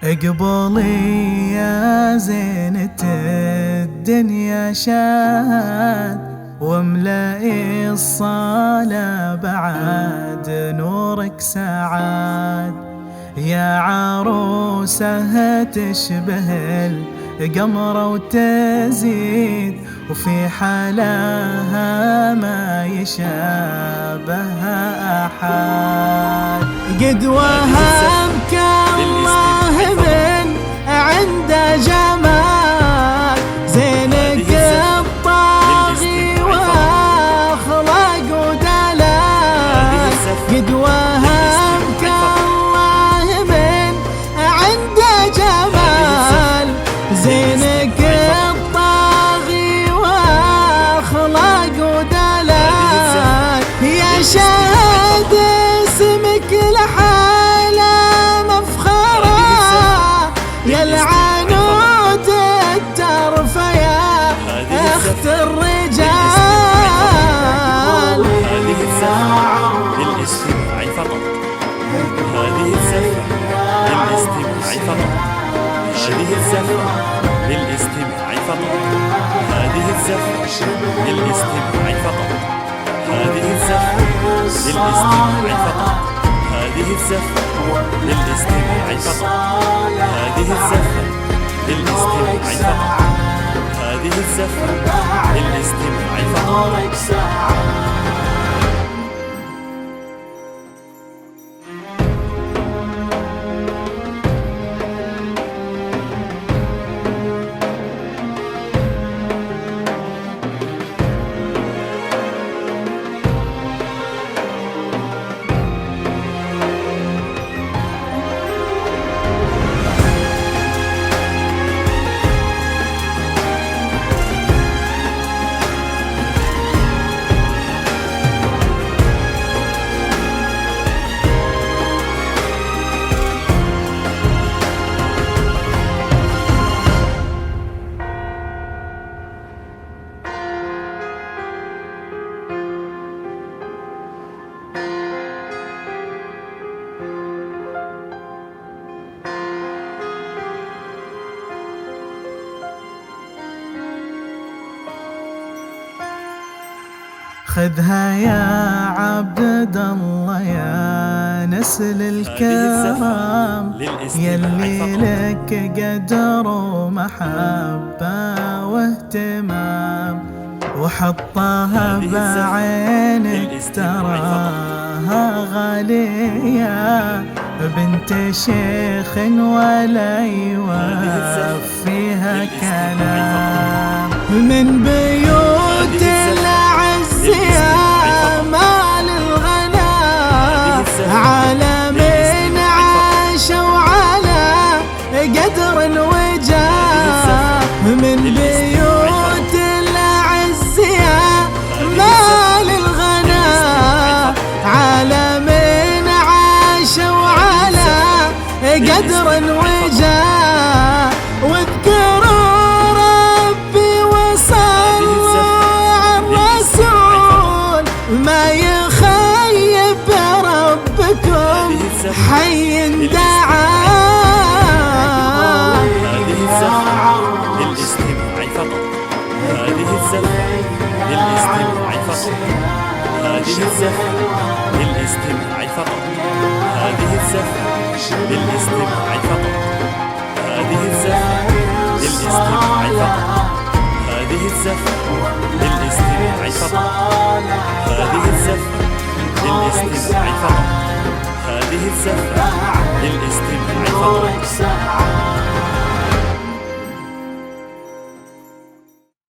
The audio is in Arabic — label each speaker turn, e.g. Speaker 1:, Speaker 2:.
Speaker 1: اقبلي يا زينة الدنيا شاد، واملئي الصالة بعد نورك سعاد. يا عروسة تشبه القمر وتزيد، وفي حلاها ما يشابهها أحد. قد وهبك الله من عنده جمال، زينك الطاغي واخلاق ودلال. قد وهبك الله من عنده جمال، زينك الطاغي واخلاق ودلال. يا شهد اسمك لحالة مفخرة، يا العنود الترفة يا اخت الرجال.
Speaker 2: هذه الزفة للاستماع فقط، هذه الزفة للاستماع فقط، هذه الزفة للاستماع فقط، هذه الزفة للاستماع فقط، هذه الزفة للاستماع فقط، هذه الزفة للاستماع فقط، هذه الزفة للاستماع فقط، هذه الزفة للاستماع فقط.
Speaker 1: خذها يا عبد الله يا نسل الكرام، يلي لك قدر ومحبة واهتمام، وحطها بعينك تراها غالية، بنت شيخ ولا يوفيها كلام. من بيوت العز يا مال الغلا، على من عاش وعلى قدر الوجاه. من بيوت العز يا مال الغلا، على من عاش وعلى قدر الوجاه. واذكروا ربي وصلوا على الرسول، ما يخيب ربكم حي دعاه.
Speaker 2: هذه الزفة للاستماع فقط، هذه الزفة للاستماع فقط، هذه الزفة للاستماع فقط، هذه الزفة للاستماع فقط، هذه الزفة للاستماع فقط، هذه الزفة للاستماع فقط، هذه الزفة للاستماع فقط، هذه الزفة للاستماع